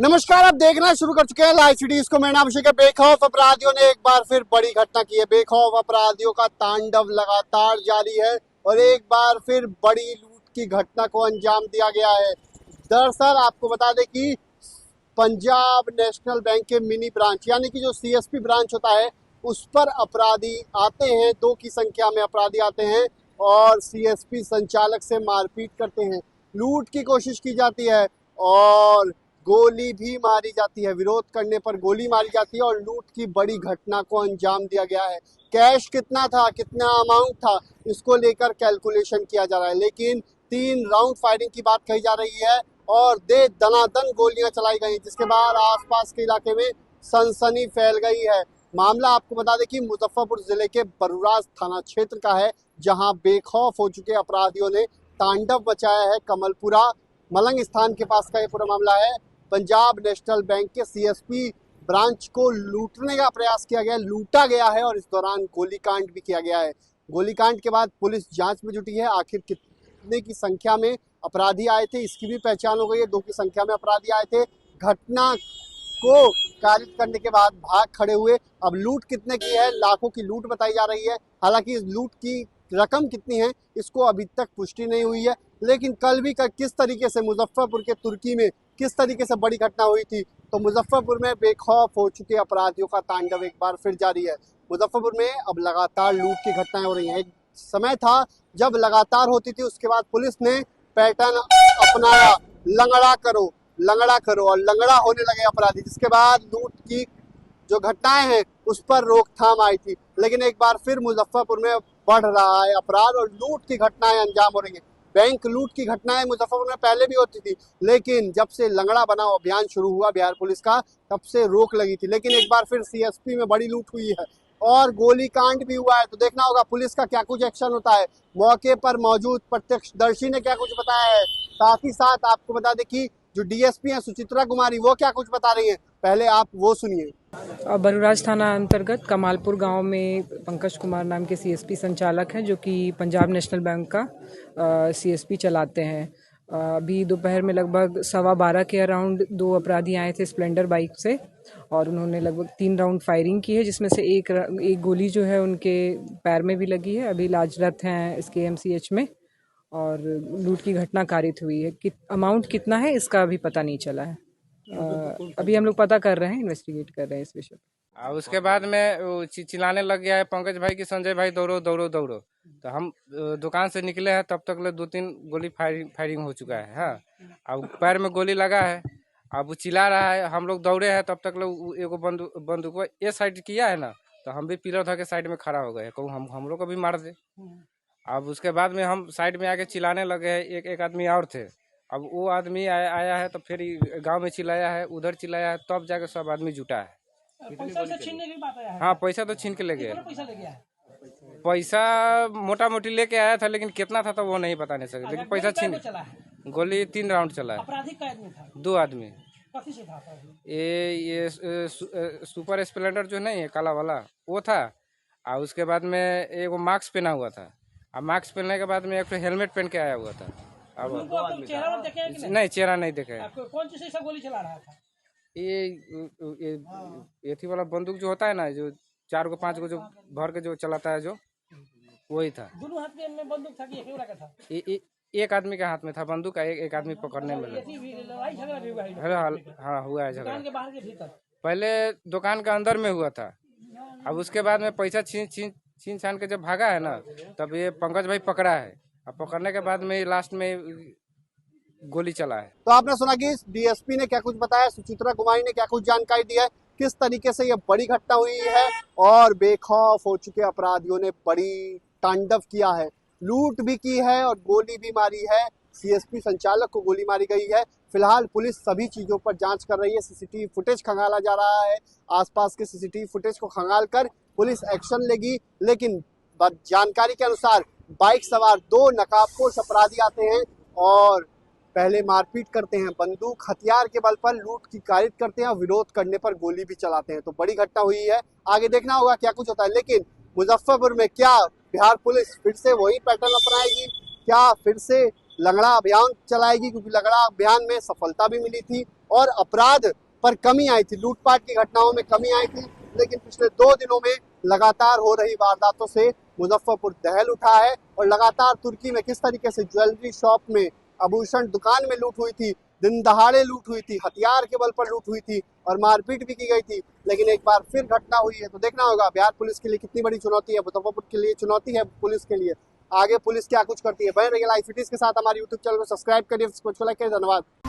नमस्कार, आप देखना शुरू कर चुके हैं लाइव सिटीज को। मैं नाम अभिषेक है। बेखौफ अपराधियों ने एक बार फिर बड़ी घटना की है। बेखौफ अपराधियों का तांडव लगातार जारी है और एक बार फिर बड़ी लूट की घटना को अंजाम दिया गया है। दरअसल आपको बता दें कि पंजाब नेशनल बैंक के मिनी ब्रांच यानी कि जो सीएसपी ब्रांच होता है उस पर अपराधी आते हैं। 2 की संख्या में अपराधी आते हैं और सीएसपी संचालक से मारपीट करते हैं, लूट की कोशिश की जाती है और गोली भी मारी जाती है। विरोध करने पर गोली मारी जाती है और लूट की बड़ी घटना को अंजाम दिया गया है। कैश कितना था, कितना अमाउंट था, इसको लेकर कैलकुलेशन किया जा रहा है, लेकिन 3 राउंड फायरिंग की बात कही जा रही है और दे दनादन गोलियां चलाई गई, जिसके बाद आसपास के इलाके में सनसनी फैल गई है। मामला आपको बता दें कि मुजफ्फरपुर जिले के बरुराज थाना क्षेत्र का है, जहां बेखौफ हो चुके अपराधियों ने तांडव मचाया है। कमलपुरा मलंग स्थान के पास का ये पूरा मामला है। पंजाब नेशनल बैंक के सीएसपी ब्रांच को लूटने का प्रयास किया गया, लूटा गया है और इस दौरान गोलीकांड भी किया गया है। गोलीकांड के बाद पुलिस जांच में जुटी है। आखिर कितने की संख्या में अपराधी आए थे, इसकी भी पहचान हो गई है। 2 की संख्या में अपराधी आए थे। घटना को कारित करने के बाद भाग खड़े हुए। अब लूट कितने की है, लाखों की लूट बताई जा रही है। हालांकि इस लूट की रकम कितनी है इसको अभी तक पुष्टि नहीं हुई है, लेकिन कल भी किस तरीके से मुजफ्फरपुर के तुर्की में किस तरीके से बड़ी घटना हुई थी, तो मुजफ्फरपुर में बेखौफ हो चुके अपराधियों का तांडव एक बार फिर जारी है। मुजफ्फरपुर में अब लगातार लूट की घटनाएं हो रही हैं। एक समय था जब लगातार होती थी, उसके बाद पुलिस ने पैटर्न अपनाया, लंगड़ा करो और लंगड़ा होने लगे अपराधी, जिसके बाद लूट की जो घटनाएं हैं उस पर रोकथाम आई थी। लेकिन एक बार फिर मुजफ्फरपुर में बढ़ रहा है अपराध और लूट की घटनाएं अंजाम हो रही हैं। बैंक लूट की घटनाएं मुजफ्फरपुर में पहले भी होती थी, लेकिन जब से लंगड़ा बनाओ अभियान शुरू हुआ बिहार पुलिस का, तब से रोक लगी थी। लेकिन एक बार फिर सीएसपी में बड़ी लूट हुई है और गोलीकांड भी हुआ है, तो देखना होगा पुलिस का क्या कुछ एक्शन होता है। मौके पर मौजूद प्रत्यक्षदर्शी ने क्या कुछ बताया है, साथ ही साथ आपको बता दें कि जो डीएसपी हैं सुचित्रा कुमारी, वो क्या कुछ बता रही हैं, पहले आप वो सुनिए। बरुराज थाना अंतर्गत कमालपुर गांव में पंकज कुमार नाम के सीएसपी संचालक हैं, जो कि पंजाब नेशनल बैंक का सीएसपी चलाते हैं। अभी दोपहर में लगभग 12:15 के अराउंड 2 अपराधी आए थे स्प्लेंडर बाइक से और उन्होंने लगभग 3 राउंड फायरिंग की है, जिसमें से एक गोली जो है उनके पैर में भी लगी है। अभी इलाजरत हैं इसके एमसीएच में और लूट की घटना कारित हुई है। अमाउंट कितना है इसका अभी पता नहीं चला है। अभी हम लोग पता कर रहे हैं, इन्वेस्टिगेट कर रहे हैं इस विषय पर। उसके बाद में वो चिल्लाने लग गया है पंकज भाई की, संजय भाई दौड़ो दौड़ो दौड़ो। तो हम दुकान से निकले हैं, तब तक 2-3 गोली फायरिंग हो चुका है। हाँ, अब पैर में गोली लगा है। अब वो चिल्ला रहा है, हम लोग दौड़े हैं, तब तक लोग एगो बंदूक ये साइड किया है ना, तो हम भी पिलर धर के साइड में खड़ा हो गए, कहूँ हम लोग को भी मार दे। अब उसके बाद में हम साइड में आके चिल्लाने लगे हैं। एक आदमी और थे। अब वो आदमी आया है तो फिर गांव में चिल्लाया है, उधर चिल्लाया है, तब जाके सब आदमी जुटा है। पैसा से छीनने की बात आया है। हाँ, पैसा तो छीन के ले गए। पैसा ले गया है। पैसा मोटा मोटी लेके आया था, लेकिन कितना था तो वो नहीं बता नहीं सके, लेकिन पैसा छीन। चला है गोली 3 राउंड चला है। अपराधी का आदमी था, 2 आदमी। कथी से था अपराधी? ये सुपर स्प्लेंडर जो नहीं है काला वाला, वो था। और उसके बाद में एगो मास्क पहना हुआ था, और मास्क पहनने के बाद में एक हेलमेट पहन के आया हुआ था। अब चेहरा देखे हैं कि नहीं, चेहरा नहीं देखे। कौन चीज से सब गोली चला रहा था? ये थी वाला बंदूक जो होता है ना, जो 4 को 5 को जो भर के जो चलाता है, जो वही था। दोनों हाथ में बंदूक था कि एक ही था? एक आदमी के हाथ में था बंदूक, एक आदमी पकड़ने में लड़ाई झगड़ा भी हुआ है? हाँ, हुआ है झगड़ा। दुकान के बाहर के भीतर? पहले दुकान के अंदर में हुआ था। अब उसके बाद में पैसा छीन छान के जब भागा है ना, तब ये पंकज भाई पकड़ा है। अब पकड़ने के बाद में लास्ट में गोली चला है। तो आपने सुना कि डीएसपी ने क्या कुछ बताया, सुचित्रा कुमारी ने क्या कुछ जानकारी दी है, किस तरीके से ये बड़ी घटना हुई है और बेखौफ हो चुके अपराधियों ने बड़ी तांडव किया है, लूट भी की है और गोली भी मारी है। सीएसपी संचालक को गोली मारी गई है। फिलहाल पुलिस सभी चीजों पर जांच कर रही है। सीसीटीवी फुटेज खंगाला जा रहा है। आसपास के सीसीटीवी फुटेज को खंगाल कर पुलिस एक्शन लेगी, लेकिन जानकारी के अनुसार बाइक सवार 2 नकाबपोश अपराधी आते हैं और पहले मारपीट करते हैं, बंदूक हथियार के बल पर लूट की कारित करते हैं और विरोध करने पर गोली भी चलाते हैं। तो बड़ी घटना हुई है, आगे देखना होगा क्या कुछ होता है। लेकिन मुजफ्फरपुर में क्या बिहार पुलिस फिर से वही पैटर्न अपनाएगी, क्या फिर से लंगड़ा अभियान चलाएगी, क्योंकि लंगड़ा अभियान में सफलता भी मिली थी और अपराध पर कमी आई थी, लूटपाट की घटनाओं में कमी आई थी। लेकिन पिछले 2 दिनों में लगातार हो रही वारदातों से मुजफ्फरपुर दहल उठा है और लगातार तुर्की में किस तरीके से ज्वेलरी शॉप में, आभूषण दुकान में लूट हुई थी, दिन दहाड़े लूट हुई थी, हथियार के बल पर लूट हुई थी और मारपीट भी की गई थी। लेकिन एक बार फिर घटना हुई है तो देखना होगा बिहार पुलिस के लिए कितनी बड़ी चुनौती है, मुजफ्फरपुर के लिए चुनौती है पुलिस के लिए। आगे पुलिस क्या कुछ करती है। बने रहिए लाइव सिटीज के साथ, हमारे यूट्यूब चैनल को सब्सक्राइब करिए, लाइक करिए। धन्यवाद।